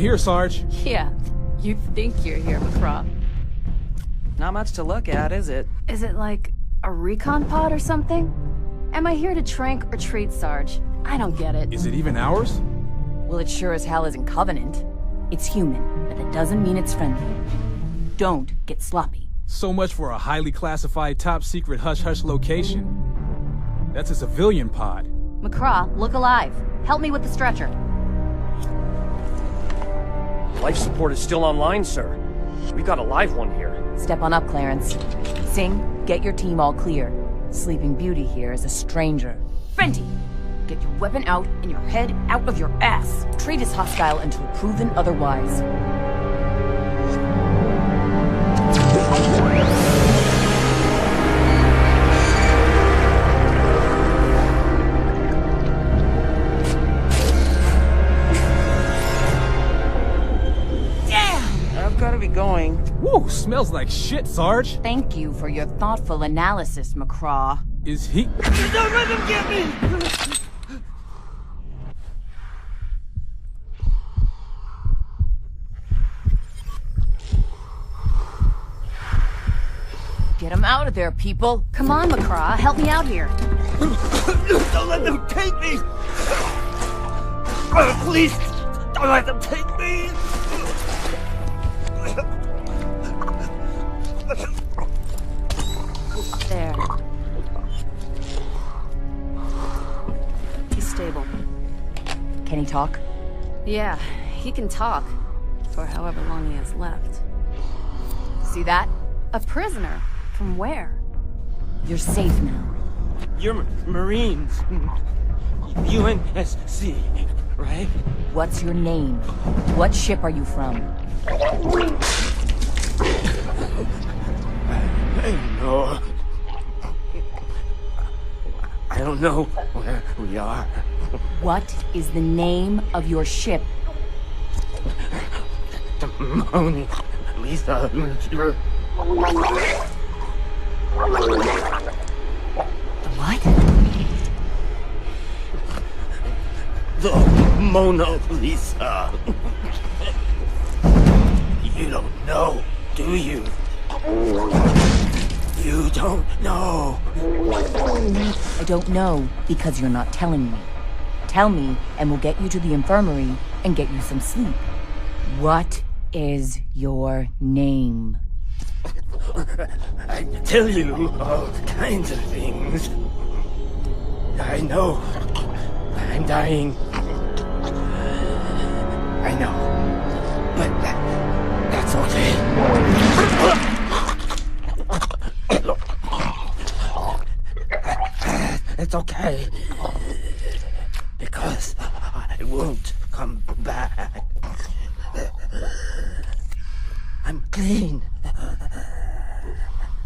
here, Sarge. Yeah, you think you're here, McCraw. Not much to look at, is it? Is it like a recon pod or something? Am I here to trank or treat, Sarge? I don't get it. Is it even ours? Well, it sure as hell isn't Covenant. It's human, but that doesn't mean it's friendly. Don't get sloppy. So much for a highly classified top-secret hush-hush location. That's a civilian pod. McCraw, look alive. Help me with the stretcher. Life support is still online, sir. We've got a live one here. Step on up, Clarence. Sing, get your team all clear. Sleeping Beauty here is a stranger. Fenty! Get your weapon out and your head out of your ass. Treat as hostile until proven otherwise. Gotta be going. Woo, smells like shit, Sarge. Thank you for your thoughtful analysis, McCraw. Is he? Don't let them get me! Get him out of there, people. Come on, McCraw, help me out here. Don't let them take me! Please, don't let them take me! There. He's stable. Can he talk? Yeah, he can talk. For however long he has left. See that? A prisoner? From where? You're safe now. You're Marines. UNSC, right? What's your name? What ship are you from? I don't know where we are. What is the name of your ship? Mona Lisa. What? The Mona Lisa. You don't know, do you? You don't know. I don't know because you're not telling me. Tell me, and we'll get you to the infirmary and get you some sleep. What is your name? I tell you all kinds of things. I know. I'm dying. I know. But that's okay. It's okay. Because I won't come back. I'm clean.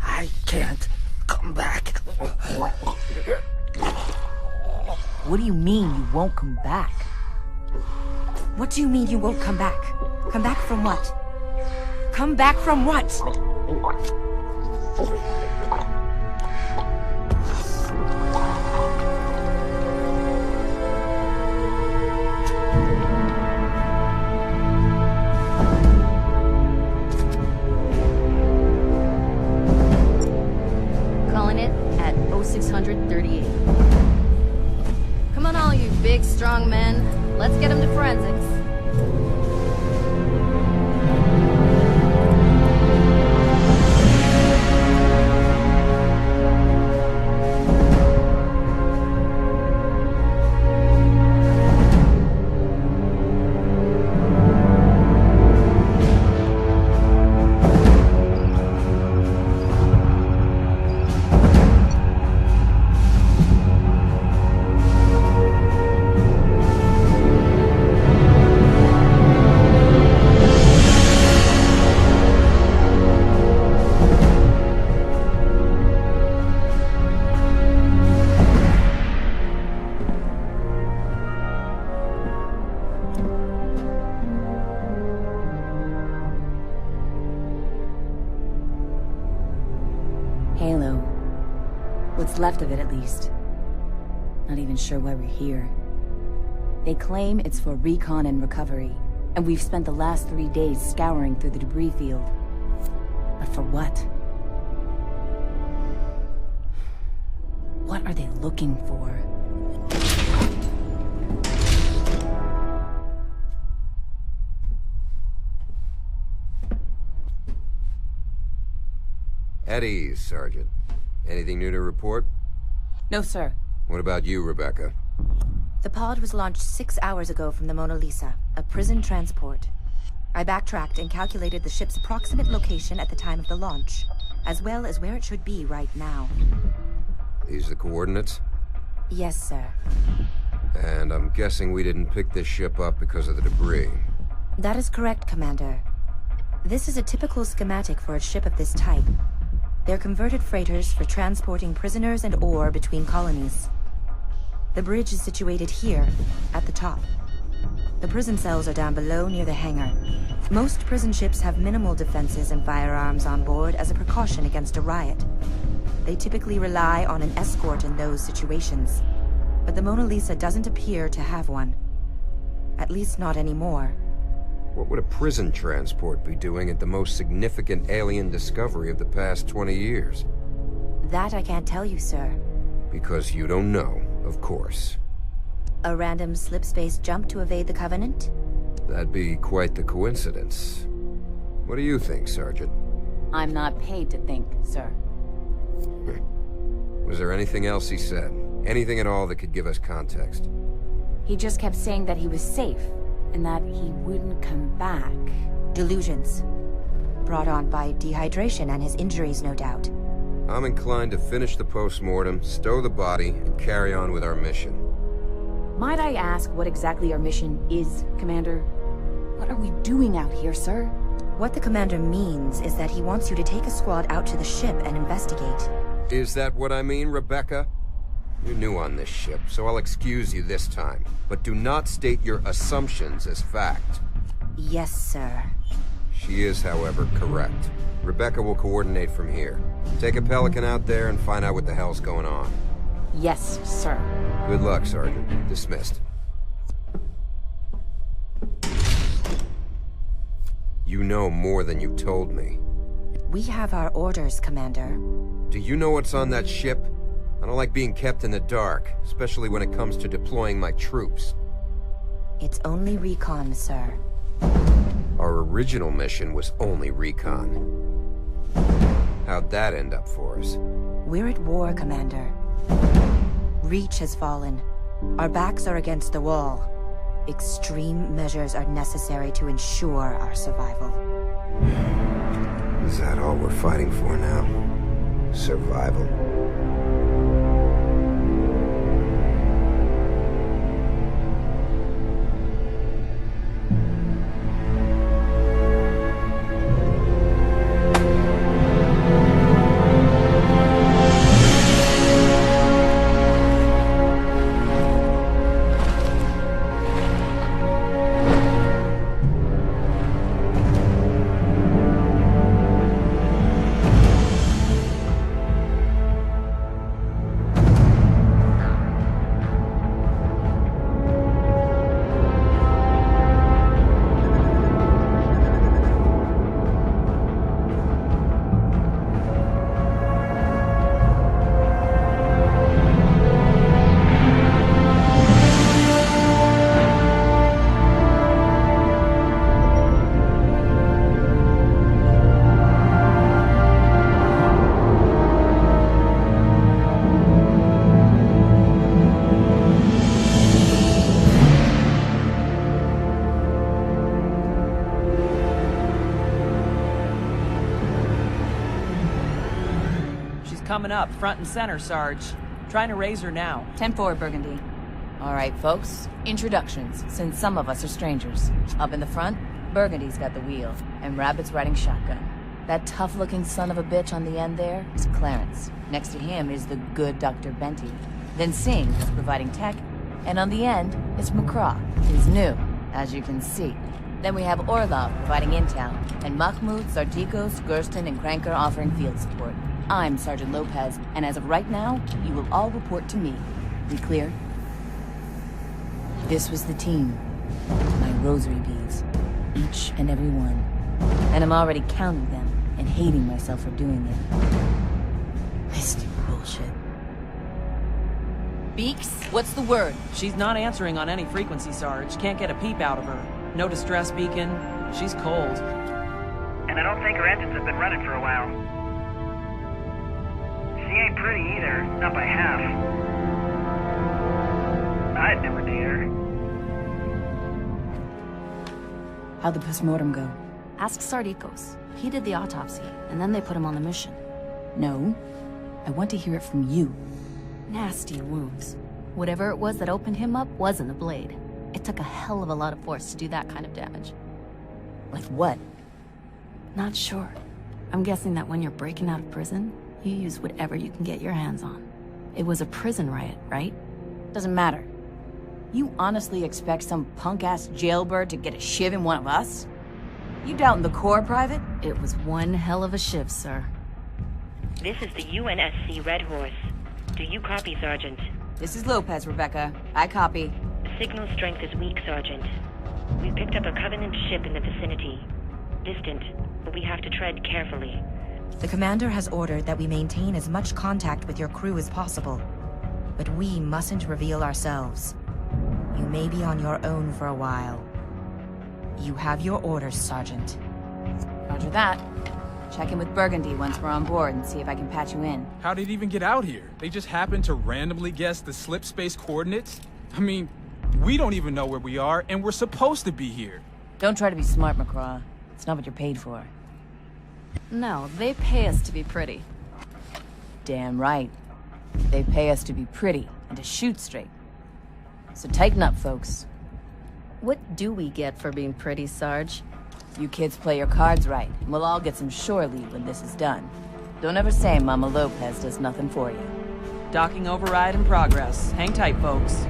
I can't come back. What do you mean you won't come back? What do you mean you won't come back? Come back from what? Come back from what? Calling it at 0638. Come on, all you big, strong men. Let's get him to forensics. Halo. What's left of it, at least. Not even sure why we're here. They claim it's for recon and recovery. And we've spent the last 3 days scouring through the debris field. But for what? What are they looking for? At ease, Sergeant. Anything new to report? No, sir. What about you, Rebecca? The pod was launched 6 hours ago from the Mona Lisa, a prison transport. I backtracked and calculated the ship's approximate location at the time of the launch, as well as where it should be right now. These the coordinates? Yes, sir. And I'm guessing we didn't pick this ship up because of the debris. That is correct, Commander. This is a typical schematic for a ship of this type. They're converted freighters for transporting prisoners and ore between colonies. The bridge is situated here, at the top. The prison cells are down below near the hangar. Most prison ships have minimal defenses and firearms on board as a precaution against a riot. They typically rely on an escort in those situations. But the Mona Lisa doesn't appear to have one. At least not anymore. What would a prison transport be doing at the most significant alien discovery of the past 20 years? That I can't tell you, sir. Because you don't know, of course. A random slip-space jump to evade the Covenant? That'd be quite the coincidence. What do you think, Sergeant? I'm not paid to think, sir. Was there anything else he said? Anything at all that could give us context? He just kept saying that he was safe, and that he wouldn't come back. Delusions. Brought on by dehydration and his injuries, no doubt. I'm inclined to finish the post-mortem, stow the body, and carry on with our mission. Might I ask what exactly our mission is, Commander? What are we doing out here, sir? What the Commander means is that he wants you to take a squad out to the ship and investigate. Is that what I mean, Rebecca? You're new on this ship, so I'll excuse you this time. But do not state your assumptions as fact. Yes, sir. She is, however, correct. Rebecca will coordinate from here. Take a Pelican out there and find out what the hell's going on. Yes, sir. Good luck, Sergeant. Dismissed. You know more than you told me. We have our orders, Commander. Do you know what's on that ship? I don't like being kept in the dark, especially when it comes to deploying my troops. It's only recon, sir. Our original mission was only recon. How'd that end up for us? We're at war, Commander. Reach has fallen. Our backs are against the wall. Extreme measures are necessary to ensure our survival. Is that all we're fighting for now? Survival? Coming up, front and center, Sarge. Trying to raise her now. 10-4, Burgundy. All right, folks. Introductions, since some of us are strangers. Up in the front, Burgundy's got the wheel, and Rabbit's riding shotgun. That tough-looking son of a bitch on the end there is Clarence. Next to him is the good Dr. Benty. Then Singh is providing tech, and on the end is McCraw. He's new, as you can see. Then we have Orlov providing intel, and Mahmoud, Sardikos, Gurston, and Cranker offering field support. I'm Sergeant Lopez, and as of right now, you will all report to me. We clear? This was the team. My rosary beads. Each and every one. And I'm already counting them and hating myself for doing it. This is bullshit. Beaks, what's the word? She's not answering on any frequency, Sarge. Can't get a peep out of her. No distress beacon. She's cold. And I don't think her engines have been running for a while. She ain't pretty either, not by half. I'd never date her. How'd the postmortem go? Ask Sardikos. He did the autopsy, and then they put him on the mission. No. I want to hear it from you. Nasty wounds. Whatever it was that opened him up wasn't a blade. It took a hell of a lot of force to do that kind of damage. Like what? Not sure. I'm guessing that when you're breaking out of prison, you use whatever you can get your hands on. It was a prison riot, right? Doesn't matter. You honestly expect some punk-ass jailbird to get a shiv in one of us? You doubting the Corps, Private? It was one hell of a shiv, sir. This is the UNSC Red Horse. Do you copy, Sergeant? This is Lopez, Rebecca. I copy. Signal strength is weak, Sergeant. We picked up a Covenant ship in the vicinity. Distant, but we have to tread carefully. The commander has ordered that we maintain as much contact with your crew as possible. But we mustn't reveal ourselves. You may be on your own for a while. You have your orders, Sergeant. Roger that. Check in with Burgundy once we're on board and see if I can patch you in. How did it even get out here? They just happened to randomly guess the slip space coordinates? I mean, we don't even know where we are, and we're supposed to be here. Don't try to be smart, McCraw. It's not what you're paid for. No, they pay us to be pretty. Damn right. They pay us to be pretty and to shoot straight. So tighten up, folks. What do we get for being pretty, Sarge? You kids play your cards right, and we'll all get some shore leave when this is done. Don't ever say Mama Lopez does nothing for you. Docking override in progress. Hang tight, folks.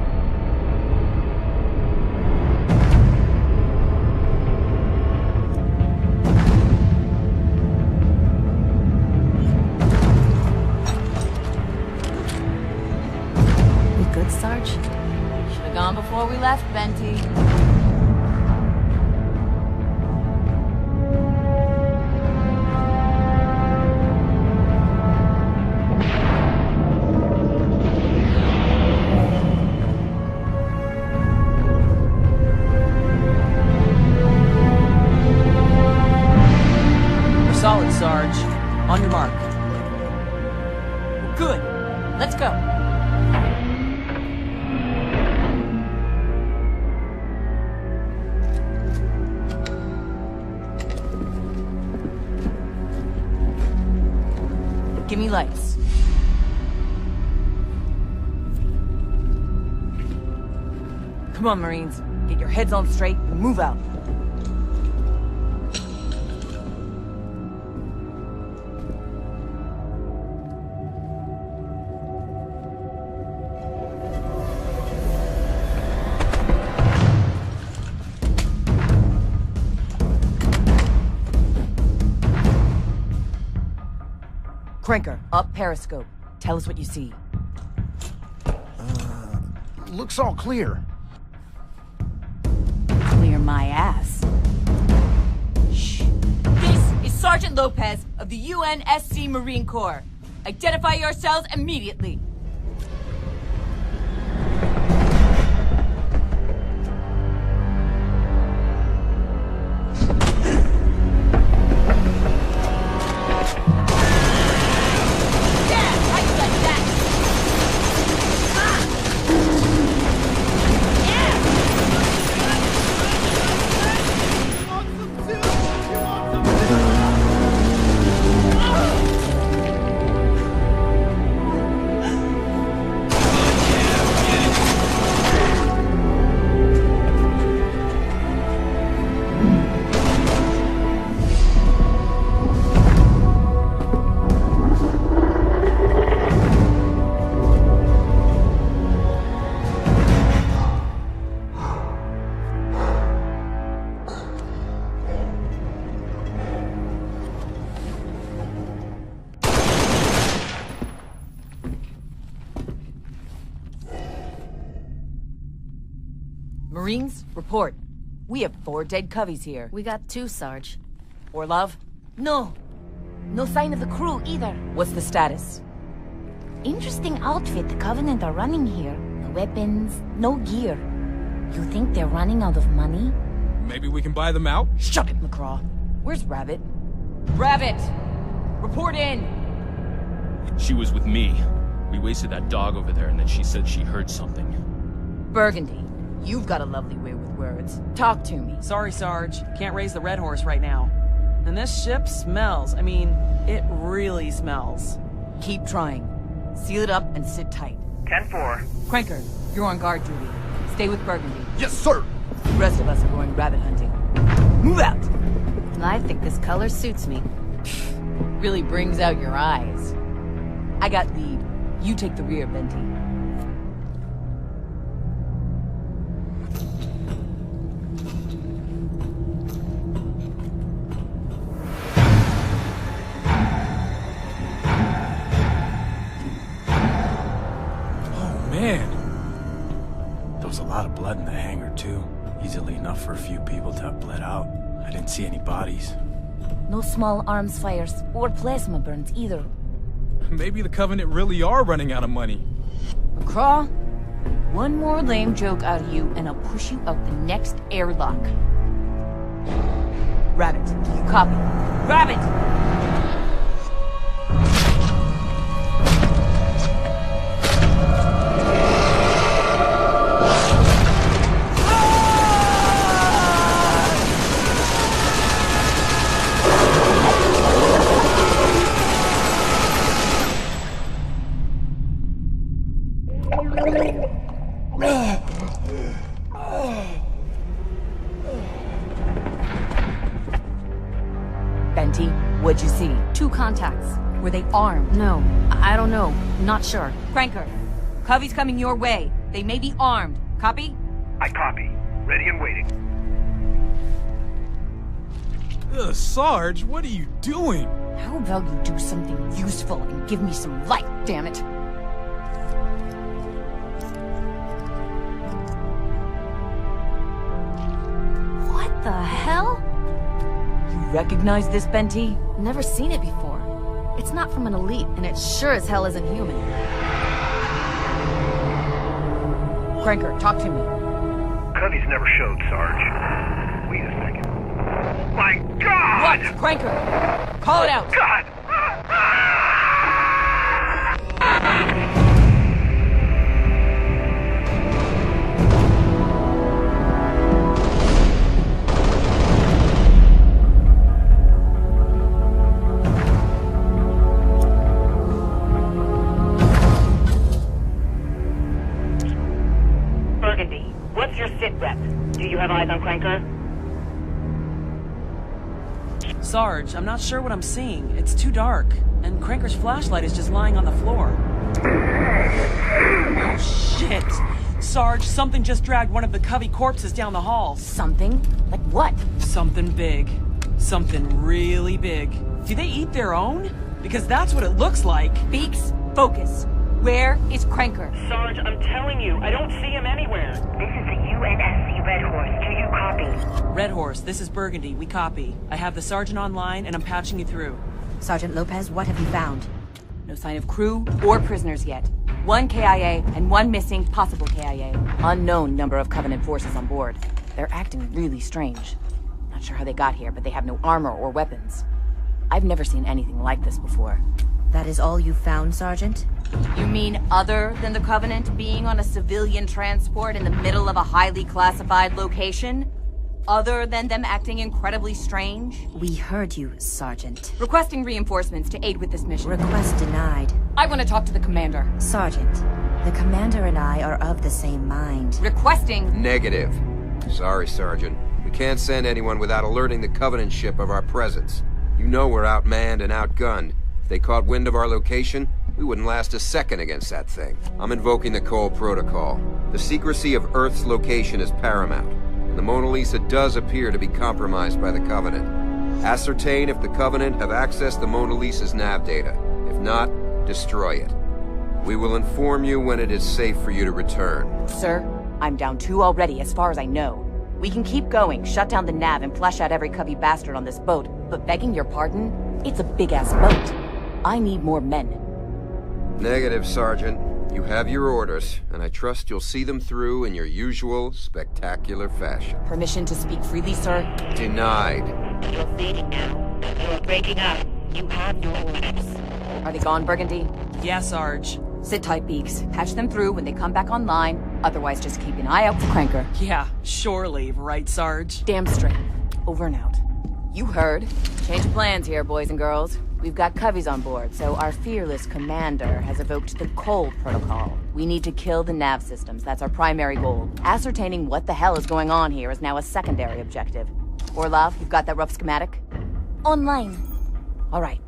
We good, Sarge? Should've gone before we left, Benty. Solid, Sarge. On your mark. Good. Let's go. Give me lights. Come on, Marines. Get your heads on straight and move out. Cranker, up periscope. Tell us what you see. Looks all clear. Clear my ass. Shh. This is Sergeant Lopez of the UNSC Marine Corps. Identify yourselves immediately. Marines, report. We have 4 dead coveys here. We got 2, Sarge. Orlov? No. No sign of the crew either. What's the status? Interesting outfit the Covenant are running here. No weapons, no gear. You think they're running out of money? Maybe we can buy them out? Shut it, McCraw. Where's Rabbit? Rabbit! Report in! She was with me. We wasted that dog over there, and then she said she heard something. Burgundy, you've got a lovely way with words. Talk to me. Sorry, Sarge. Can't raise the Red Horse right now. And this ship smells. I mean, it really smells. Keep trying. Seal it up and sit tight. 10-4. Cranker, you're on guard duty. Stay with Burgundy. Yes, sir. The rest of us are going rabbit hunting. Move out! I think this color suits me. Really brings out your eyes. I got lead. You take the rear, Venti. Oh, man. There was a lot of blood in the hangar, too. Easily enough for a few people to have bled out. I didn't see any bodies. No small arms fires or plasma burns either. Maybe the Covenant really are running out of money. McCraw, one more lame joke out of you, and I'll push you out the next airlock. Rabbit, do you copy? Rabbit! Benty, what'd you see? 2 contacts. Were they armed? No, I don't know. Not sure. Cranker, Covey's coming your way. They may be armed. Copy? I copy. Ready and waiting. Ugh, Sarge, what are you doing? How about you do something useful and give me some light, damn it? What the hell? You recognize this, Benty? Never seen it before. It's not from an elite, and it sure as hell isn't human. Cranker, talk to me. Covey's never showed, Sarge. Wait a second. My God! What? Cranker! Call it out! God! Burgundy, what's your sit rep? Do you have eyes on Cranker? Sarge, I'm not sure what I'm seeing. It's too dark. And Cranker's flashlight is just lying on the floor. Oh, shit! Sarge, something just dragged one of the Covey corpses down the hall. Something? Like what? Something big. Something really big. Do they eat their own? Because that's what it looks like. Beaks, focus. Where is Cranker? Sarge, I'm telling you, I don't see him anywhere. This is the UNSC Red Horse. Do you copy? Red Horse, this is Burgundy. We copy. I have the sergeant online, and I'm patching you through. Sergeant Lopez, what have you found? No sign of crew or prisoners yet. 1 KIA and 1 missing, possible KIA. Unknown number of Covenant forces on board. They're acting really strange. Not sure how they got here, but they have no armor or weapons. I've never seen anything like this before. That is all you found, Sergeant? You mean other than the Covenant being on a civilian transport in the middle of a highly classified location? Other than them acting incredibly strange? We heard you, Sergeant. Requesting reinforcements to aid with this mission. Request denied. I want to talk to the commander. Sergeant, the commander and I are of the same mind. Requesting... Negative. Sorry, Sergeant. We can't send anyone without alerting the Covenant ship of our presence. You know we're outmanned and outgunned. If they caught wind of our location, we wouldn't last a second against that thing. I'm invoking the Cole Protocol. The secrecy of Earth's location is paramount. The Mona Lisa does appear to be compromised by the Covenant. Ascertain if the Covenant have accessed the Mona Lisa's nav data. If not, destroy it. We will inform you when it is safe for you to return. Sir, I'm down 2 already, as far as I know. We can keep going, shut down the nav, and flush out every cubby bastard on this boat. But begging your pardon, it's a big-ass boat. I need more men. Negative, Sergeant. You have your orders, and I trust you'll see them through in your usual spectacular fashion. Permission to speak freely, sir? Denied. You're fading now. You're breaking up. You have your orders. Are they gone, Burgundy? Yeah, Sarge. Sit tight, Beaks. Patch them through when they come back online. Otherwise, just keep an eye out for Cranker. Yeah, shore leave, right, Sarge? Damn straight. Over and out. You heard. Change of plans here, boys and girls. We've got coveys on board, so our fearless commander has evoked the Cold Protocol. We need to kill the nav systems. That's our primary goal. Ascertaining what the hell is going on here is now a secondary objective. Orlov, you've got that rough schematic? Online. All right.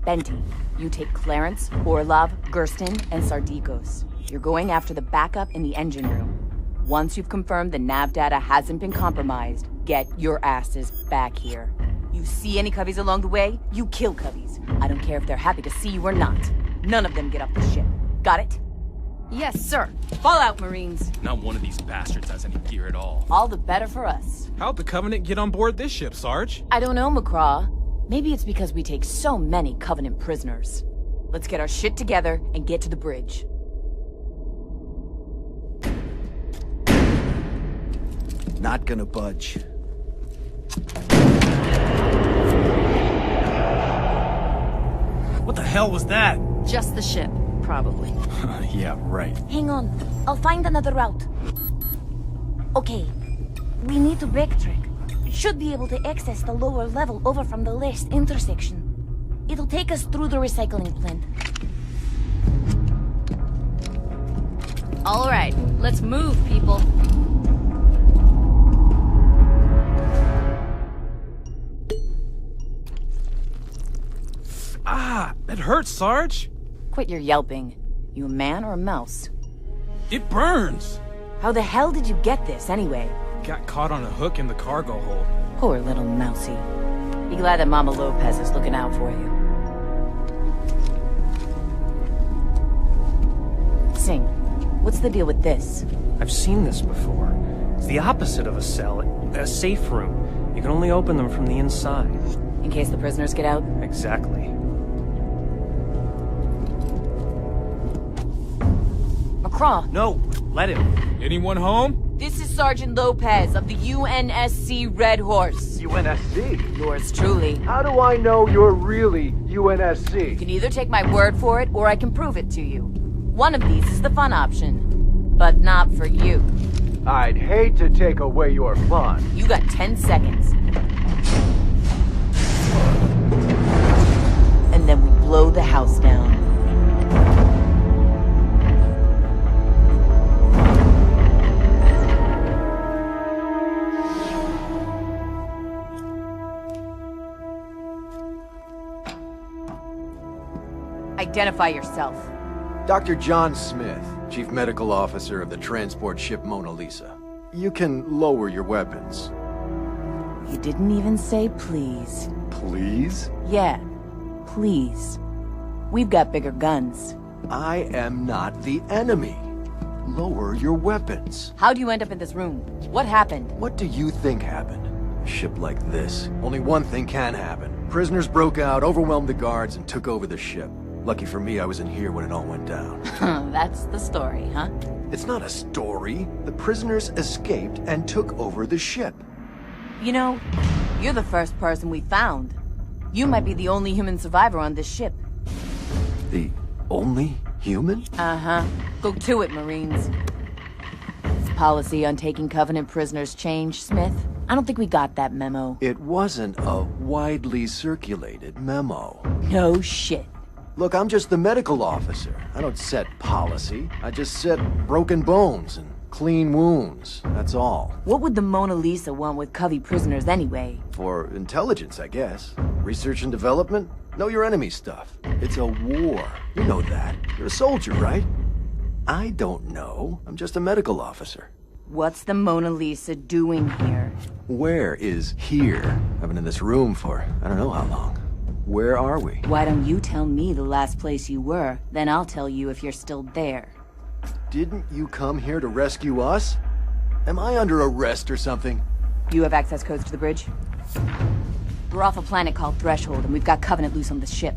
Benty, you take Clarence, Orlov, Gersten, and Sardikos. You're going after the backup in the engine room. Once you've confirmed the nav data hasn't been compromised, get your asses back here. You see any coveys along the way, you kill coveys. I don't care if they're happy to see you or not. None of them get off the ship. Got it? Yes, sir. Fall out, Marines. Not one of these bastards has any gear at all. All the better for us. How'd the Covenant get on board this ship, Sarge? I don't know, McCraw. Maybe it's because we take so many Covenant prisoners. Let's get our shit together and get to the bridge. Not gonna budge. What the hell was that? Just the ship, probably. Yeah, right. Hang on. I'll find another route. Okay. We need to backtrack. Should be able to access the lower level over from the last intersection. It'll take us through the recycling plant. All right, let's move, people. Ah, it hurts, Sarge. Quit your yelping. You a man or a mouse? It burns. How the hell did you get this, anyway? Got caught on a hook in the cargo hold. Poor little mousy. Be glad that Mama Lopez is looking out for you. Sing, what's the deal with this? I've seen this before. It's the opposite of a cell, a safe room. You can only open them from the inside. In case the prisoners get out? Exactly. McCraw! No, let him. Anyone home? This is Sergeant Lopez of the UNSC Red Horse. UNSC? Yours truly. How do I know you're really UNSC? You can either take my word for it, or I can prove it to you. One of these is the fun option. But not for you. I'd hate to take away your fun. You got 10 seconds. And then we blow the house down. Identify yourself. Dr. John Smith, Chief Medical Officer of the transport ship Mona Lisa. You can lower your weapons. You didn't even say please. Please? Yeah, please. We've got bigger guns. I am not the enemy. Lower your weapons. How'd you end up in this room? What happened? What do you think happened? A ship like this, only one thing can happen. Prisoners broke out, overwhelmed the guards, and took over the ship. Lucky for me, I was in here when it all went down. That's the story, huh? It's not a story. The prisoners escaped and took over the ship. You know, you're the first person we found. You might be the only human survivor on this ship. The only human? Uh-huh. Go to it, Marines. Has policy on taking Covenant prisoners changed, Smith? I don't think we got that memo. It wasn't a widely circulated memo. No shit. Look, I'm just the medical officer. I don't set policy. I just set broken bones and clean wounds. That's all. What would the Mona Lisa want with Covey prisoners anyway? For intelligence, I guess. Research and development? Know your enemy stuff. It's a war. You know that. You're a soldier, right? I don't know. I'm just a medical officer. What's the Mona Lisa doing here? Where is here? I've been in this room for I don't know how long. Where are we? Why don't you tell me the last place you were, then I'll tell you if you're still there. Didn't you come here to rescue us? Am I under arrest or something? You have access codes to the bridge? We're off a planet called Threshold, and we've got Covenant loose on the ship.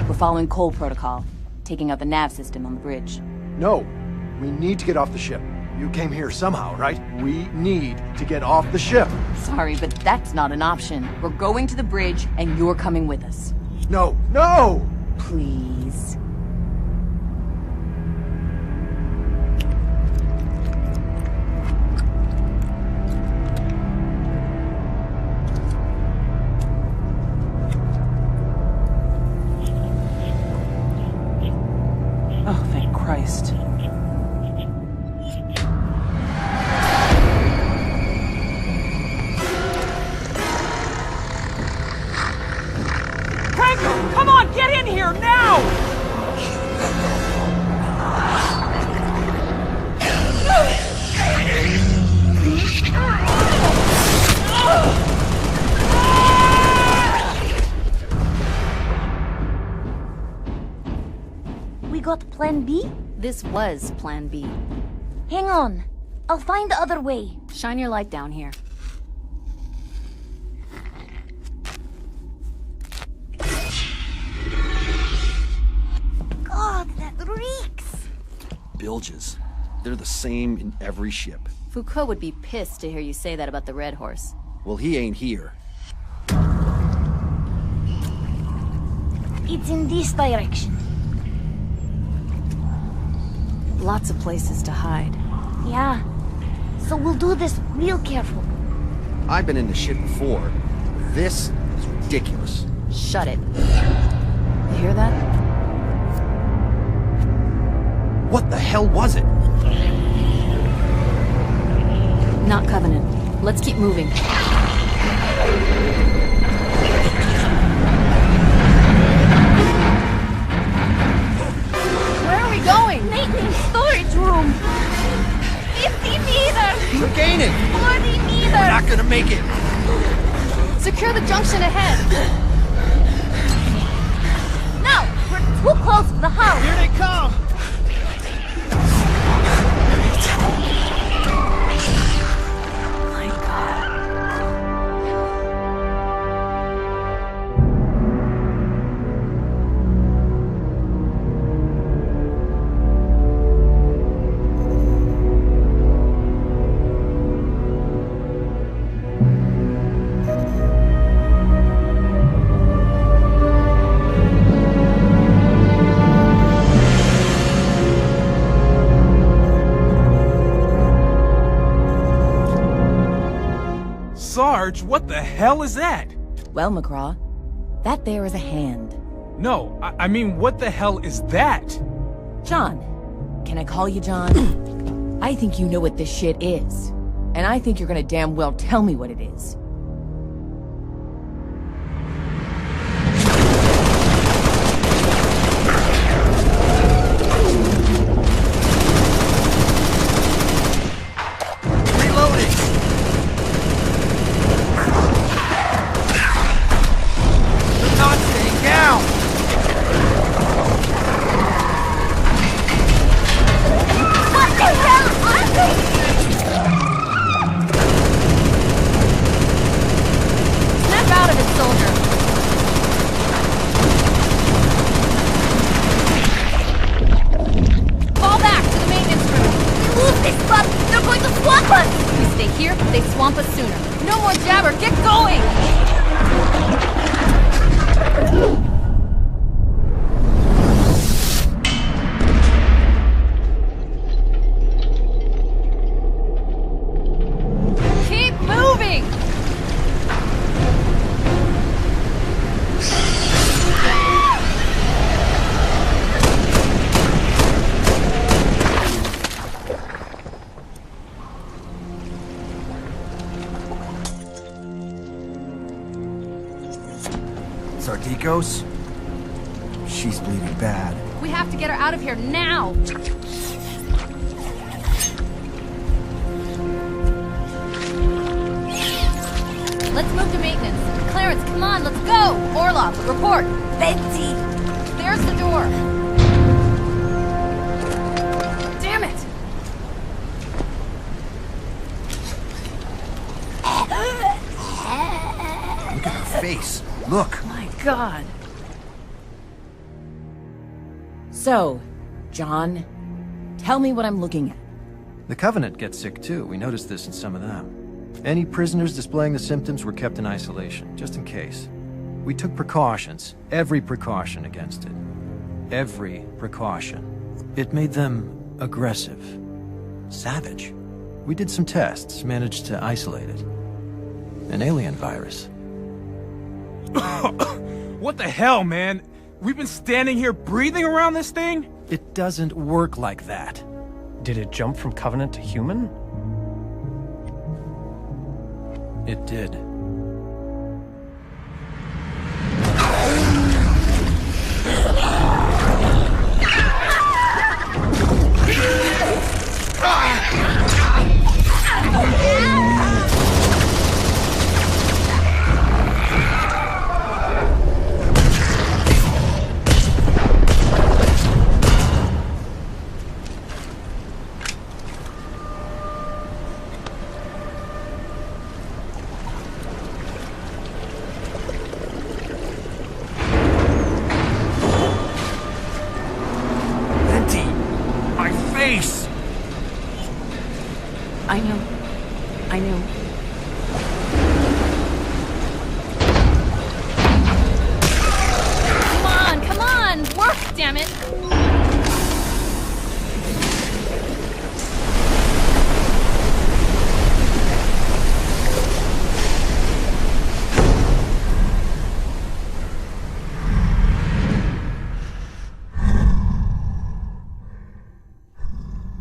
We're following Cole Protocol, taking out the nav system on the bridge. No. We need to get off the ship. You came here somehow, right? We need to get off the ship. Sorry, but that's not an option. We're going to the bridge, and you're coming with us. No, no! Please. Oh, thank Christ. Franco, come on, get in here now! We got Plan B? This was Plan B. Hang on. I'll find the other way. Shine your light down here. God, that reeks! Bilges. They're the same in every ship. Foucault would be pissed to hear you say that about the Red Horse. Well, he ain't here. It's in this direction. Lots of places to hide. Yeah. So we'll do this real careful. I've been in the shit before. This is ridiculous. Shut it. You hear that? What the hell was it? Not Covenant. Let's keep moving. Where are we going? Maintenance storage room. 50 meters. We're gaining. 40 meters. We're not gonna make it. Secure the junction ahead. No, we're too close to the house. Here they come! My God. Sarge, what the hell is that? Well, McCraw, that there is a hand. No, I mean, what the hell is that? John. Can I call you John? I think you know what this shit is. And I think you're gonna damn well tell me what it is. Sardicos? She's bleeding bad. We have to get her out of here now! Let's move to maintenance. Clarence, come on, let's go! Orlov, report! Betsy! There's the door! Damn it! face. Look. My God. So, John, tell me what I'm looking at. The Covenant gets sick too. We noticed this in some of them. Any prisoners displaying the symptoms were kept in isolation, just in case. We took precautions, every precaution against it. Every precaution. It made them aggressive, savage. We did some tests, managed to isolate it. An alien virus. What the hell, man? We've been standing here breathing around this thing? It doesn't work like that. Did it jump from Covenant to human? It did. I know. Come on! Work, damn it!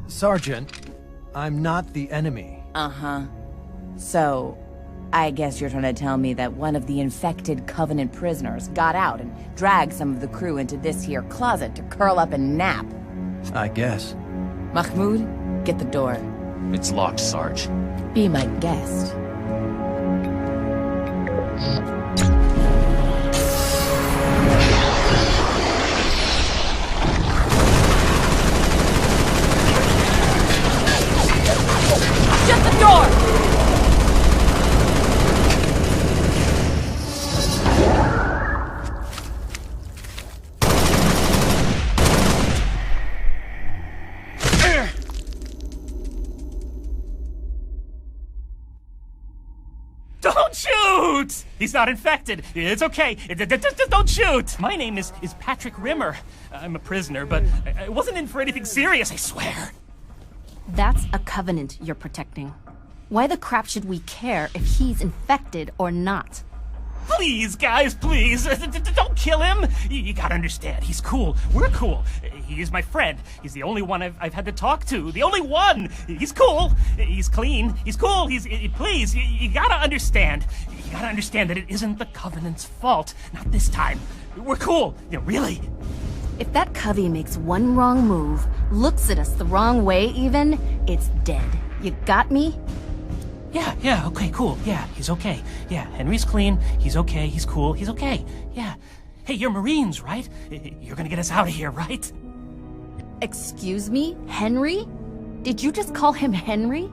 Sergeant, I'm not the enemy. Uh-huh. So, I guess you're trying to tell me that one of the infected Covenant prisoners got out and dragged some of the crew into this here closet to curl up and nap. I guess. Mahmoud, get the door. It's locked, Sarge. Be my guest. Shut the door! Don't shoot! He's not infected. It's okay. Just don't shoot. My name is Patrick Rimmer. I'm a prisoner, but I wasn't in for anything serious, I swear. That's a Covenant you're protecting. Why the crap should we care if he's infected or not? Please, guys, please. Don't kill him. You gotta understand. He's cool. We're cool. He's my friend. He's the only one I've had to talk to. The only one. He's cool. He's clean. He's cool. Please, you gotta understand. You gotta understand that it isn't the Covenant's fault. Not this time. We're cool. Really. If that Covey makes one wrong move, looks at us the wrong way even, it's dead. You got me? Yeah, okay, cool. Yeah, he's okay. Yeah, Henry's clean. He's okay. He's cool. He's okay. Yeah. Hey, you're Marines, right? You're gonna get us out of here, right? Excuse me? Henry? Did you just call him Henry?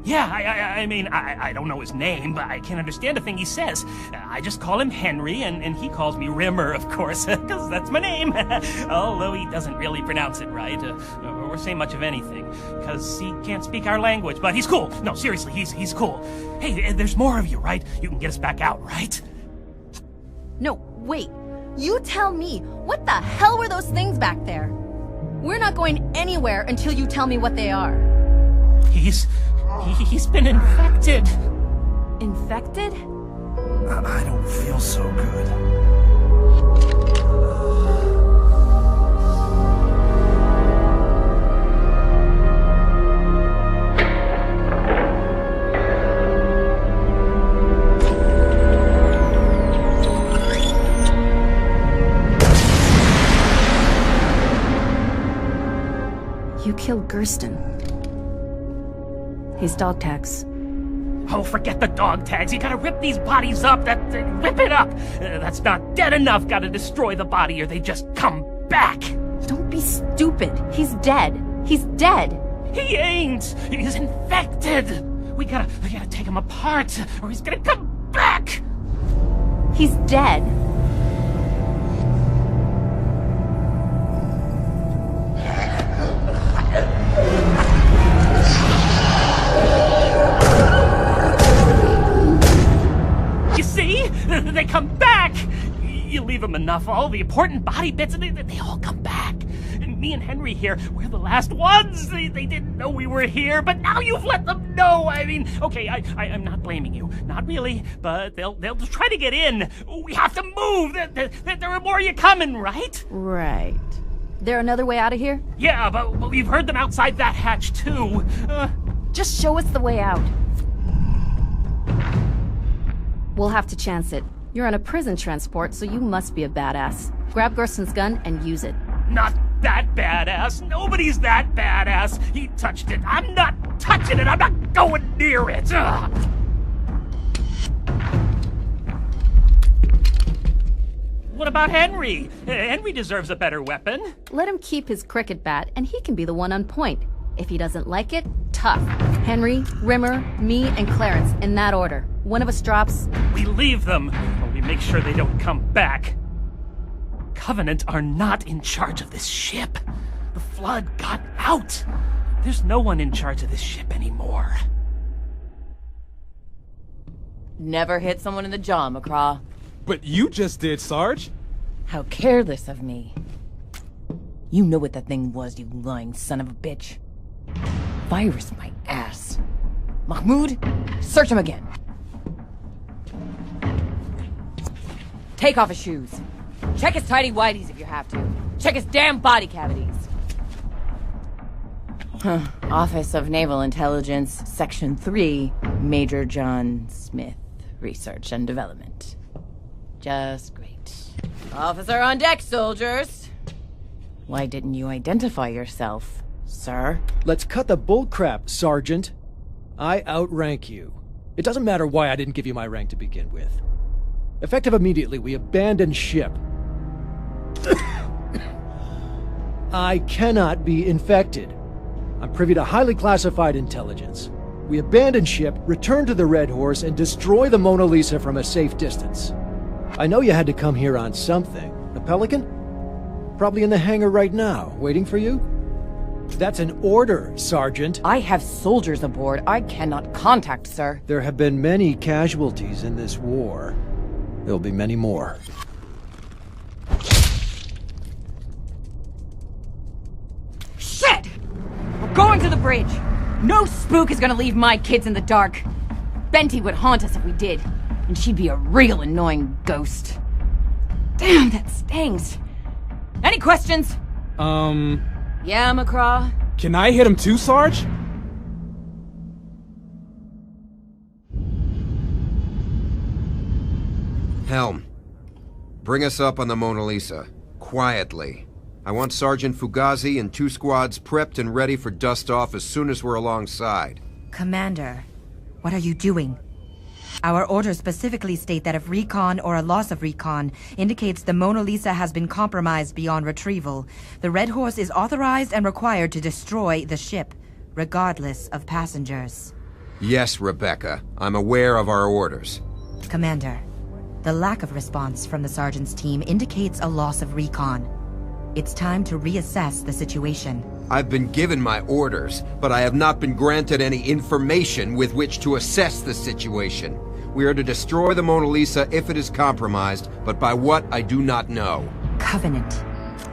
Yeah, I mean, I don't know his name, but I can't understand a thing he says. I just call him Henry, and he calls me Rimmer, of course, because that's my name. Although he doesn't really pronounce it right, or say much of anything, because he can't speak our language, but he's cool. No, seriously, he's cool. Hey, there's more of you, right? You can get us back out, right? No, wait. You tell me, what the hell were those things back there? We're not going anywhere until you tell me what they are. He's been infected. Infected? I don't feel so good. You killed Gersten. He's dog tags. Oh, forget the dog tags. You gotta rip these bodies up. Rip it up. That's not dead enough. Gotta destroy the body or they just come back. Don't be stupid. He's dead. He's dead. He ain't. He's infected. We gotta take him apart or he's gonna come back. He's dead. You see? They come back! You leave them enough, all the important body bits, and they all come back. And me and Henry here, we're the last ones. They didn't know we were here, but now you've let them know. I mean, okay, I'm not blaming you. Not really, but they'll try to get in. We have to move. There are more of you coming, right? Right. There another way out of here? Yeah, but we've heard them outside that hatch, too. Just show us the way out. We'll have to chance it. You're on a prison transport, so you must be a badass. Grab Gerson's gun and use it. Not that badass. Nobody's that badass. He touched it. I'm not touching it. I'm not going near it. Ugh. What about Henry? Henry deserves a better weapon. Let him keep his cricket bat, and he can be the one on point. If he doesn't like it, tough. Henry, Rimmer, me, and Clarence, in that order. One of us drops. We leave them, or we make sure they don't come back. Covenant are not in charge of this ship. The Flood got out. There's no one in charge of this ship anymore. Never hit someone in the jaw, McCraw. But you just did, Sarge. How careless of me. You know what that thing was, you lying son of a bitch. Virus my ass. Mahmoud, search him again. Take off his shoes. Check his tighty-whities if you have to. Check his damn body cavities. Office of Naval Intelligence, Section 3, Major John Smith, Research and Development. Just great. Officer on deck, soldiers. Why didn't you identify yourself, sir? Let's cut the bullcrap, Sergeant. I outrank you. It doesn't matter why I didn't give you my rank to begin with. Effective immediately, we abandon ship. I cannot be infected. I'm privy to highly classified intelligence. We abandon ship, return to the Red Horse, and destroy the Mona Lisa from a safe distance. I know you had to come here on something. A Pelican? Probably in the hangar right now, waiting for you? That's an order, Sergeant. I have soldiers aboard. I cannot contact, sir. There have been many casualties in this war. There'll be many more. Shit! We're going to the bridge. No spook is gonna leave my kids in the dark. Benty would haunt us if we did, and she'd be a real annoying ghost. Damn, that stings. Any questions? Yeah, McCraw? Can I hit him too, Sarge? Helm, bring us up on the Mona Lisa. Quietly. I want Sergeant Fugazi and 2 squads prepped and ready for dust-off as soon as we're alongside. Commander, what are you doing? Our orders specifically state that if recon or a loss of recon indicates the Mona Lisa has been compromised beyond retrieval, the Red Horse is authorized and required to destroy the ship, regardless of passengers. Yes, Rebecca. I'm aware of our orders. Commander, the lack of response from the Sergeant's team indicates a loss of recon. It's time to reassess the situation. I've been given my orders, but I have not been granted any information with which to assess the situation. We are to destroy the Mona Lisa if it is compromised, but by what I do not know. Covenant.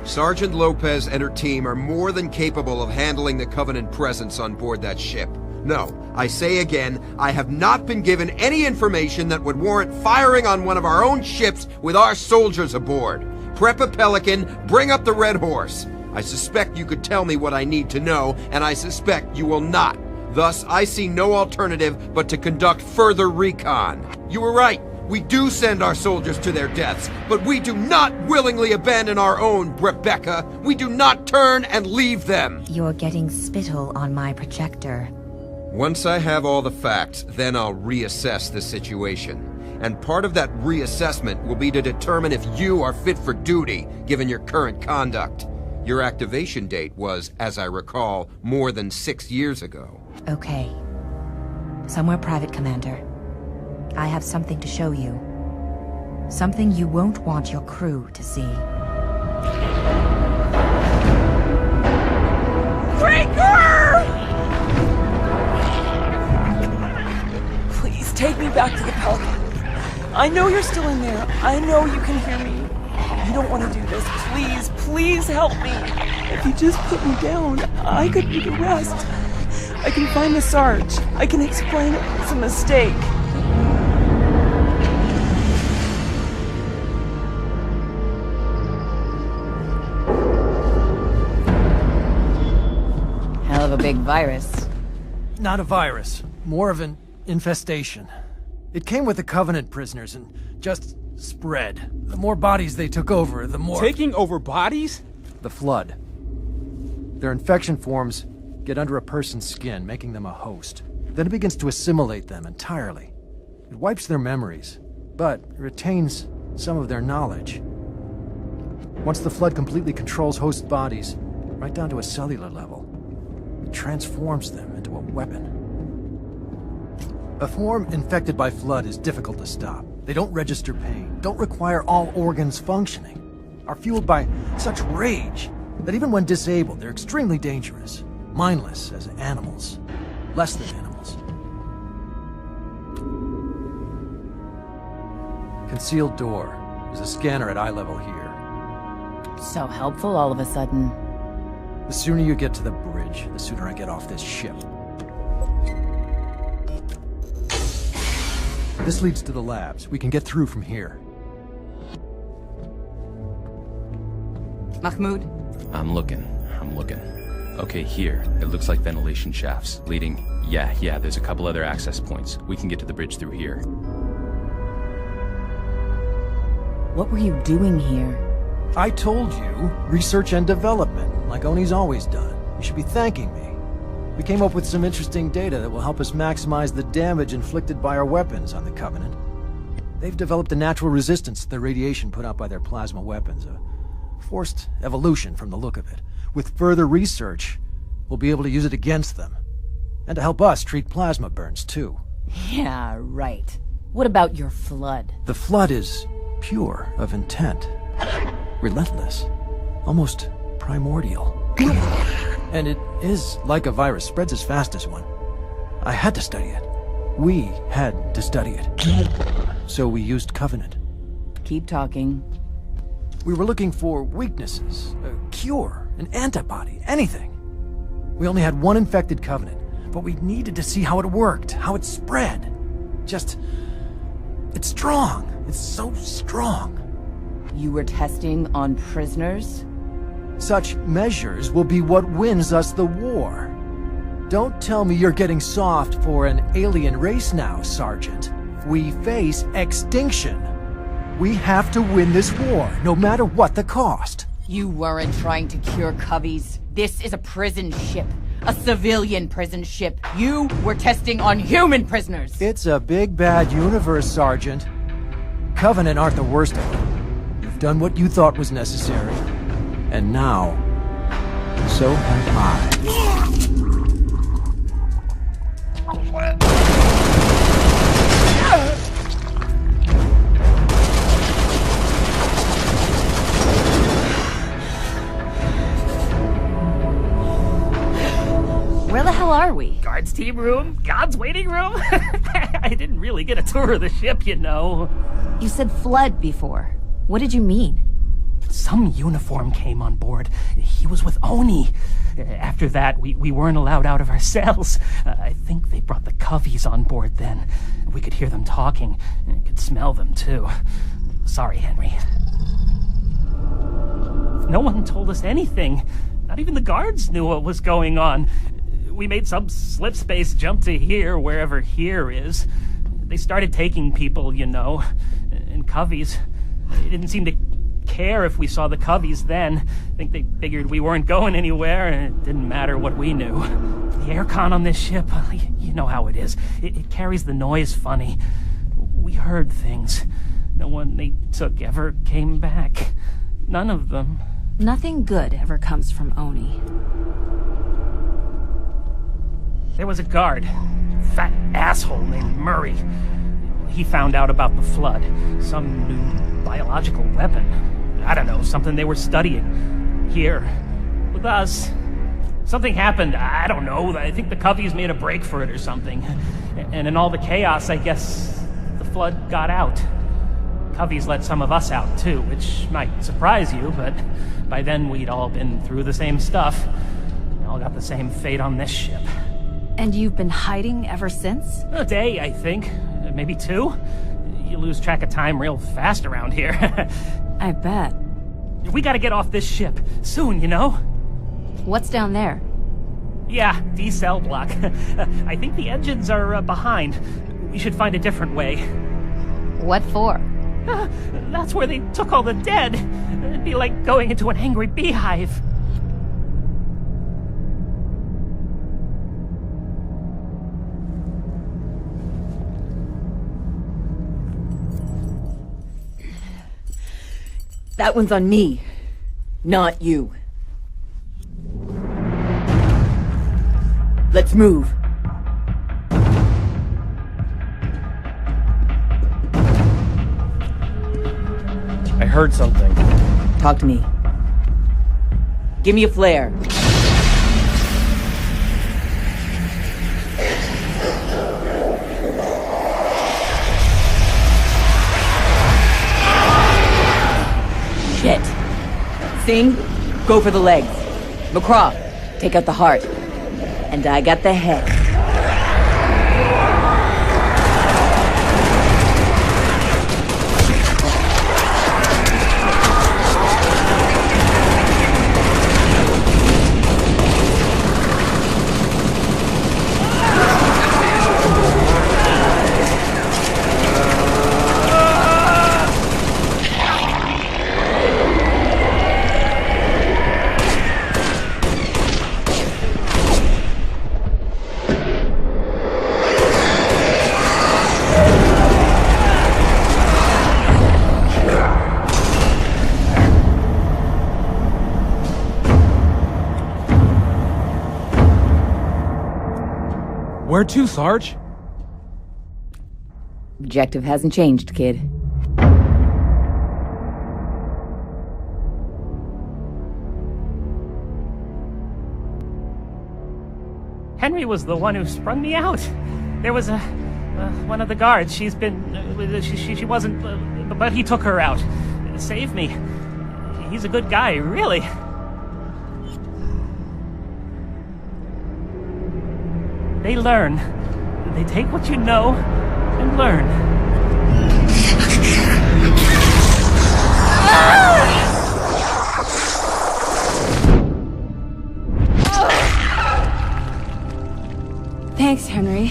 Sergeant Lopez and her team are more than capable of handling the Covenant presence on board that ship. No, I say again, I have not been given any information that would warrant firing on one of our own ships with our soldiers aboard. Prep a Pelican, bring up the Red Horse. I suspect you could tell me what I need to know, and I suspect you will not. Thus, I see no alternative but to conduct further recon. You were right. We do send our soldiers to their deaths, but we do not willingly abandon our own, Rebecca. We do not turn and leave them. You're getting spittle on my projector. Once I have all the facts, then I'll reassess the situation. And part of that reassessment will be to determine if you are fit for duty, given your current conduct. Your activation date was, as I recall, more than 6 years ago. Okay. Somewhere private, Commander. I have something to show you. Something you won't want your crew to see. Breaker! Please take me back to the Pelican. I know you're still in there. I know you can hear me. You don't want to do this. Please, please help me. If you just put me down, I could be the rest. I can find the Sarge. I can explain it's a mistake. Hell of a big virus. Not a virus. More of an infestation. It came with the Covenant prisoners and just spread. The more bodies they took over, the more... Taking over bodies? The Flood. Their infection forms get under a person's skin, making them a host. Then it begins to assimilate them entirely. It wipes their memories, but retains some of their knowledge. Once the Flood completely controls host bodies, right down to a cellular level, it transforms them into a weapon. A form infected by Flood is difficult to stop. They don't register pain, don't require all organs functioning, are fueled by such rage that even when disabled, they're extremely dangerous. Mindless as animals. Less than animals. Concealed door. There's a scanner at eye level here. So helpful all of a sudden. The sooner you get to the bridge, the sooner I get off this ship. This leads to the labs. We can get through from here. Mahmoud? I'm looking. Okay, here. It looks like ventilation shafts leading... Yeah, there's a couple other access points. We can get to the bridge through here. What were you doing here? I told you, research and development, like Oni's always done. You should be thanking me. We came up with some interesting data that will help us maximize the damage inflicted by our weapons on the Covenant. They've developed a natural resistance to the radiation put out by their plasma weapons, a forced evolution from the look of it. With further research, we'll be able to use it against them. And to help us treat plasma burns, too. Yeah, right. What about your Flood? The Flood is pure of intent. Relentless. Almost primordial. And it is like a virus, spreads as fast as one. I had to study it. We had to study it. So we used Covenant. Keep talking. We were looking for weaknesses, a cure, an antibody, anything. We only had one infected Covenant, but we needed to see how it worked, how it spread. It's strong. It's so strong. You were testing on prisoners? Such measures will be what wins us the war. Don't tell me you're getting soft for an alien race now, Sergeant. We face extinction. We have to win this war, no matter what the cost. You weren't trying to cure Coveys. This is a prison ship. A civilian prison ship. You were testing on human prisoners. It's a big bad universe, Sergeant. Covenant aren't the worst of them. You've done what you thought was necessary. And now, so have I. Where the hell are we? Guards team room? God's waiting room? I didn't really get a tour of the ship, you know. You said Flood before. What did you mean? Some uniform came on board. He was with Oni. After that, we weren't allowed out of our cells. I think they brought the Coveys on board then. We could hear them talking. Could smell them, too. Sorry, Henry. No one told us anything. Not even the guards knew what was going on. We made some slip space jump to here, wherever here is. They started taking people, you know. And Coveys. They didn't seem to care if we saw the Coveys then. I think they figured we weren't going anywhere, and it didn't matter what we knew. The aircon on this ship, you know how it is. It carries the noise funny. We heard things. No one they took ever came back. None of them. Nothing good ever comes from Oni. There was a guard. Fat asshole named Murray. he found out about the flood. Some new biological weapon. I don't know, something they were studying. Here, with us. Something happened, I don't know. I think the Coveys made a break for it or something. And in all the chaos, I guess the flood got out. Coveys let some of us out too, which might surprise you, but by then we'd all been through the same stuff. We all got the same fate on this ship. And you've been hiding ever since? A day, I think. Maybe 2. You lose track of time real fast around here. I bet. We gotta get off this ship. Soon, you know? What's down there? Yeah, D-cell block. I think the engines are behind. We should find a different way. What for? That's where they took all the dead. It'd be like going into an angry beehive. That one's on me, not you. Let's move. I heard something. Talk to me. Give me a flare. Shit. Singh, go for the legs. McCraw, take out the heart. And I got the head. Where to, Sarge? Objective hasn't changed, kid. Henry was the one who sprung me out. There was one of the guards. She's been... she wasn't... but he took her out. Saved me. He's a good guy, really. They learn. They take what you know and learn. Thanks, Henry.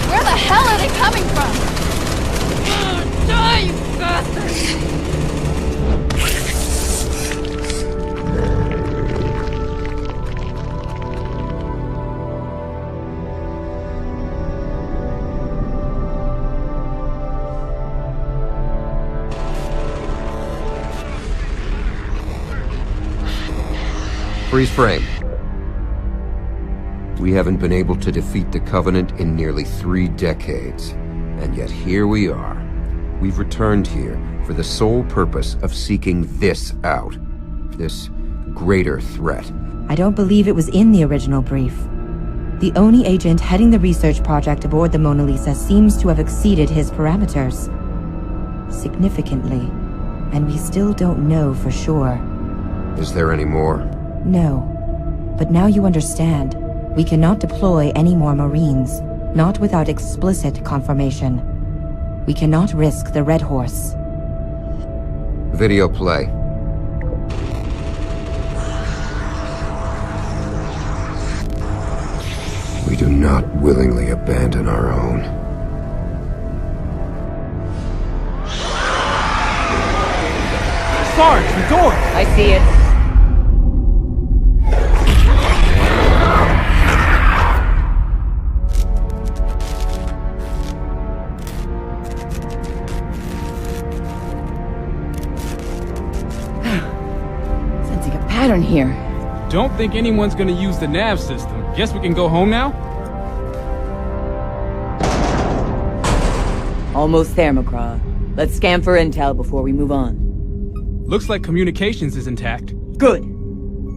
Where the hell are they coming from? Die, you bastards! Freeze frame. We haven't been able to defeat the Covenant in nearly 3 decades. And yet here we are. We've returned here for the sole purpose of seeking this out. This greater threat. I don't believe it was in the original brief. The Oni agent heading the research project aboard the Mona Lisa seems to have exceeded his parameters. Significantly. And we still don't know for sure. Is there any more? No. But now you understand. We cannot deploy any more Marines, not without explicit confirmation. We cannot risk the Red Horse. Video play. We do not willingly abandon our own. Sarge, the door! I see it. pattern here. Don't think anyone's gonna use the nav system. Guess we can go home now? Almost there, McCraw. Let's scan for intel before we move on. Looks like communications is intact. Good.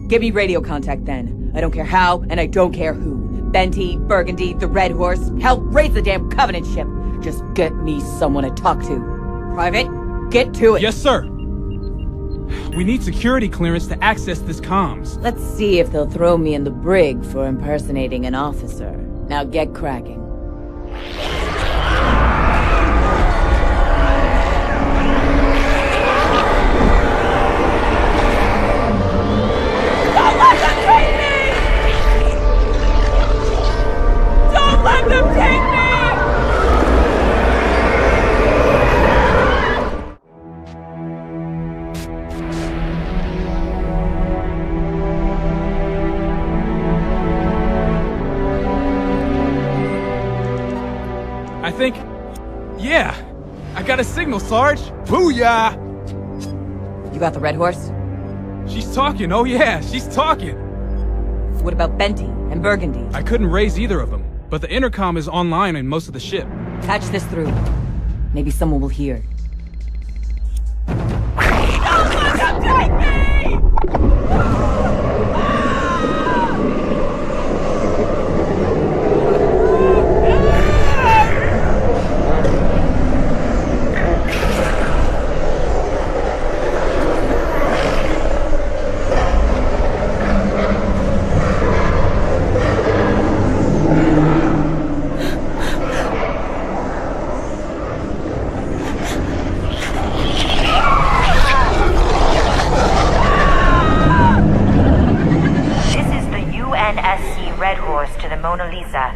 Give me radio contact then. I don't care how, and I don't care who. Benty, Burgundy, the Red Horse. Hell, raise the damn Covenant ship. Just get me someone to talk to. Private, get to it. Yes, sir. We need security clearance to access this comms. Let's see if they'll throw me in the brig for impersonating an officer. Now get cracking. Don't let them take me! Don't let them take me! I think... Yeah! I got a signal, Sarge! Booyah! You got the Red Horse? She's talking, oh yeah, she's talking! What about Benty and Burgundy? I couldn't raise either of them, but the intercom is online in most of the ship. Patch this through. Maybe someone will hear. Don't let them take me! Red Horse to the Mona Lisa.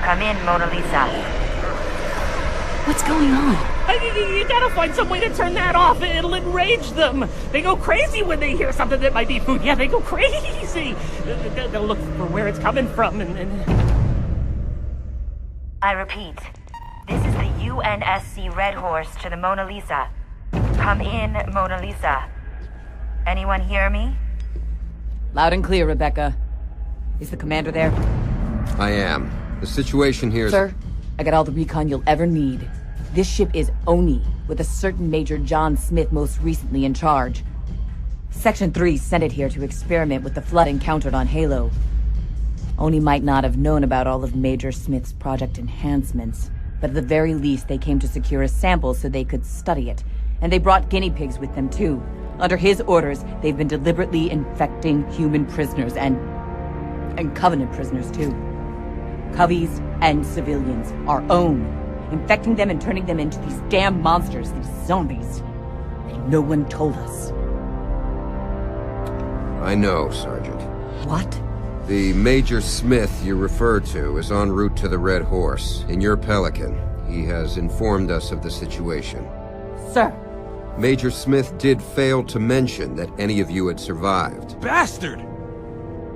Come in, Mona Lisa. What's going on? You gotta find some way to turn that off. It'll enrage them. They go crazy when they hear something that might be food. Yeah, they go crazy. They'll look for where it's coming from and... I repeat, this is the UNSC Red Horse to the Mona Lisa. Come in, Mona Lisa. Anyone hear me? Loud and clear, Rebecca. Is the commander there? I am. The situation here is... Sir, I got all the recon you'll ever need. This ship is Oni, with a certain Major John Smith most recently in charge. Section 3 sent it here to experiment with the flood encountered on Halo. Oni might not have known about all of Major Smith's project enhancements, but at the very least they came to secure a sample so they could study it. And they brought guinea pigs with them too. Under his orders, they've been deliberately infecting human prisoners and Covenant prisoners too. Coveys and civilians, our own. Infecting them and turning them into these damn monsters, these zombies. And no one told us. I know, Sergeant. What? The Major Smith you refer to is en route to the Red Horse, in your Pelican. He has informed us of the situation. Sir! Major Smith did fail to mention that any of you had survived. Bastard!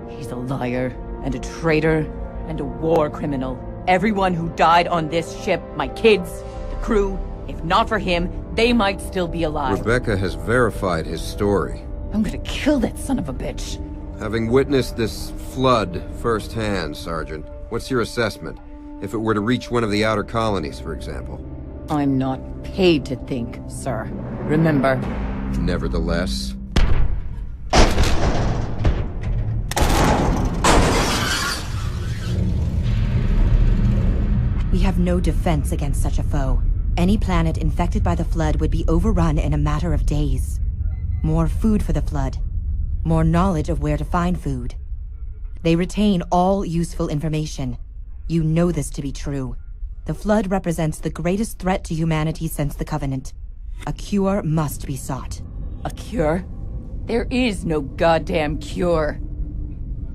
He's a liar, and a traitor, and a war criminal. Everyone who died on this ship, my kids, the crew, if not for him, they might still be alive. Rebecca has verified his story. I'm gonna kill that son of a bitch. Having witnessed this flood firsthand, Sergeant, what's your assessment? If it were to reach one of the outer colonies, for example. I'm not paid to think, sir. Remember. Nevertheless... We have no defense against such a foe. Any planet infected by the flood would be overrun in a matter of days. More food for the flood. More knowledge of where to find food. They retain all useful information. You know this to be true. The flood represents the greatest threat to humanity since the Covenant. A cure must be sought. A cure? There is no goddamn cure.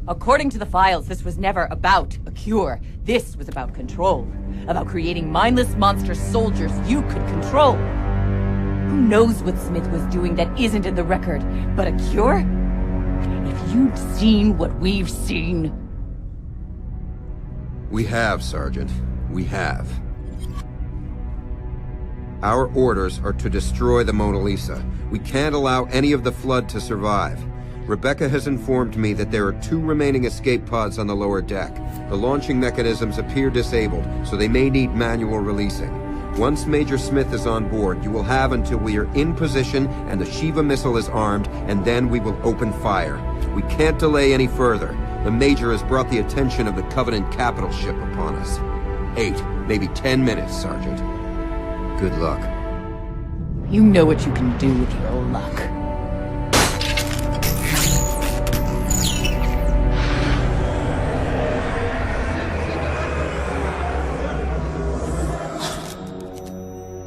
According to the files, this was never about a cure. This was about control. About creating mindless monster soldiers you could control. Who knows what Smith was doing that isn't in the record? But a cure? If you'd seen what we've seen... We have, Sergeant. We have. Our orders are to destroy the Mona Lisa. We can't allow any of the flood to survive. Rebecca has informed me that there are 2 remaining escape pods on the lower deck. The launching mechanisms appear disabled, so they may need manual releasing. Once Major Smith is on board, you will have until we are in position and the Shiva missile is armed, and then we will open fire. We can't delay any further. The Major has brought the attention of the Covenant capital ship upon us. 8, maybe 10 minutes, Sergeant. Good luck. You know what you can do with your luck.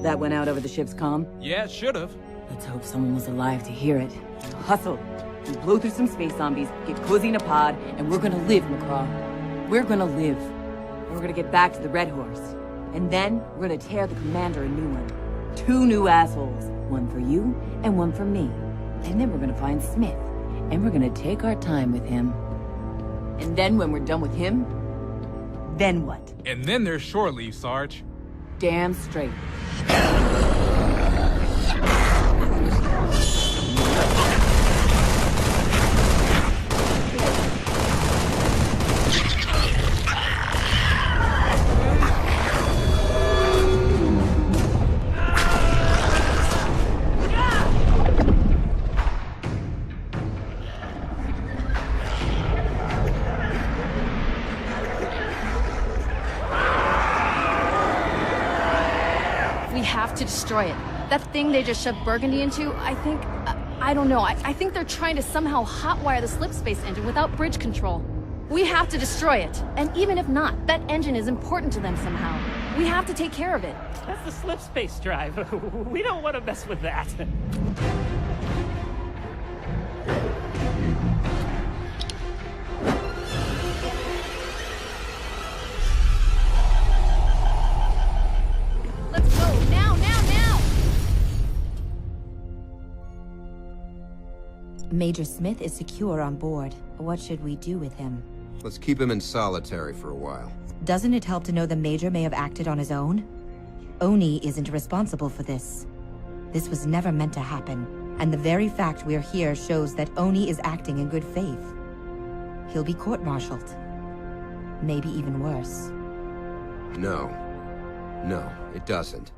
That went out over the ship's comm? Yeah, it should've. Let's hope someone was alive to hear it. Hustle. We blow through some space zombies, get cozy in a pod, and we're gonna live, McCraw. We're gonna live. And we're gonna get back to the Red Horse. And then, we're gonna tear the commander a new one. 2 new assholes. One for you, and one for me. And then we're gonna find Smith. And we're gonna take our time with him. And then when we're done with him, then what? And then there's shore leave, Sarge. Damn straight. To destroy it. That thing they just shoved Burgundy into, I don't know, I think they're trying to somehow hotwire the slip space engine without bridge control. We have to destroy it. And even if not, that engine is important to them somehow. We have to take care of it. That's the slip space drive. We don't want to mess with that. Major Smith is secure on board. What should we do with him? Let's keep him in solitary for a while. Doesn't it help to know the Major may have acted on his own? Oni isn't responsible for this. This was never meant to happen, and the very fact we're here shows that Oni is acting in good faith. He'll be court-martialed. Maybe even worse. No, it doesn't.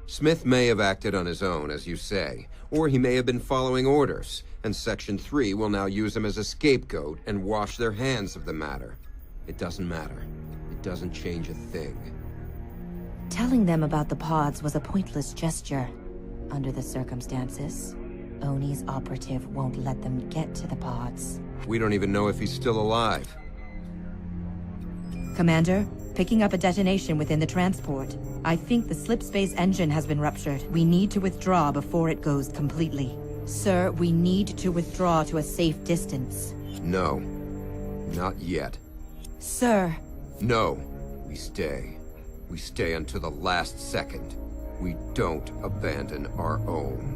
Smith may have acted on his own, as you say, or he may have been following orders, and Section 3 will now use him as a scapegoat and wash their hands of the matter. It doesn't matter. It doesn't change a thing. Telling them about the pods was a pointless gesture. Under the circumstances, Oni's operative won't let them get to the pods. We don't even know if he's still alive. Commander, picking up a detonation within the transport. I think the slip space engine has been ruptured. We need to withdraw before it goes completely. Sir, we need to withdraw to a safe distance. No. Not yet. Sir. No. We stay. We stay until the last second. We don't abandon our own.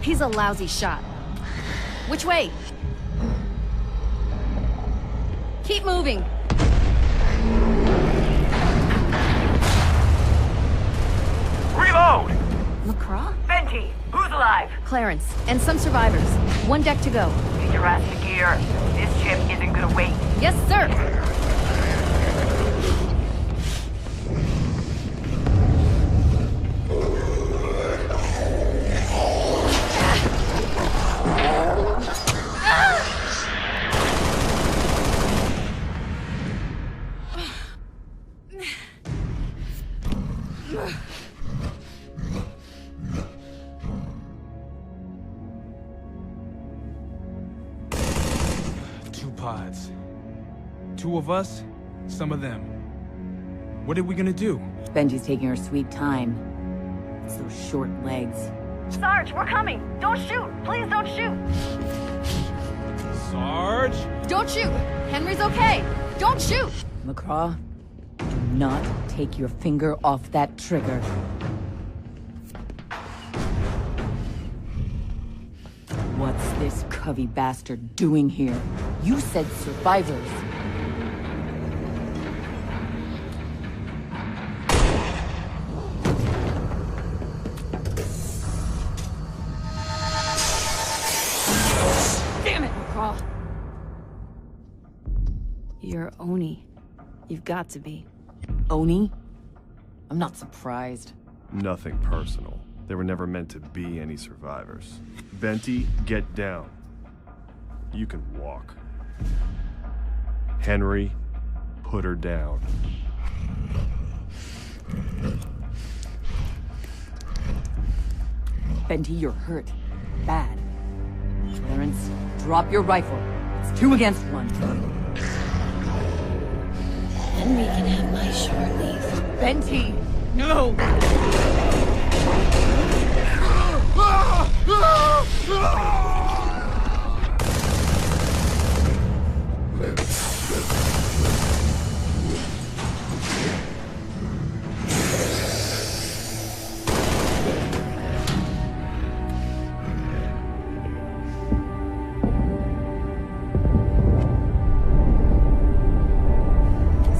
He's a lousy shot. Which way? Keep moving. Reload! LaCroix? Venti, who's alive? Clarence, and some survivors. One deck to go. Get your ass to gear. This ship isn't gonna wait. Yes, sir! Pods. 2 of us, some of them. What are we gonna do? Benji's taking her sweet time. It's those short legs. Sarge, we're coming! Don't shoot! Please don't shoot! don't shoot. Henry's okay. Don't shoot. McCraw, do not take your finger off that trigger. What's this Covey bastard doing here? You said survivors. Damn it, McCraw. You're Oni. You've got to be. Oni? I'm not surprised. Nothing personal. There were never meant to be any survivors. Venti, get down. You can walk. Henry, put her down. Benty, you're hurt. Bad. Clarence, drop your rifle. It's 2 against 1. Henry can have my short leave. Benty! No!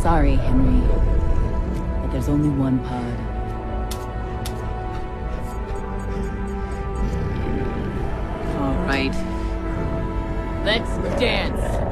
Sorry, Henry, but there's only one pod. All right. Let's dance.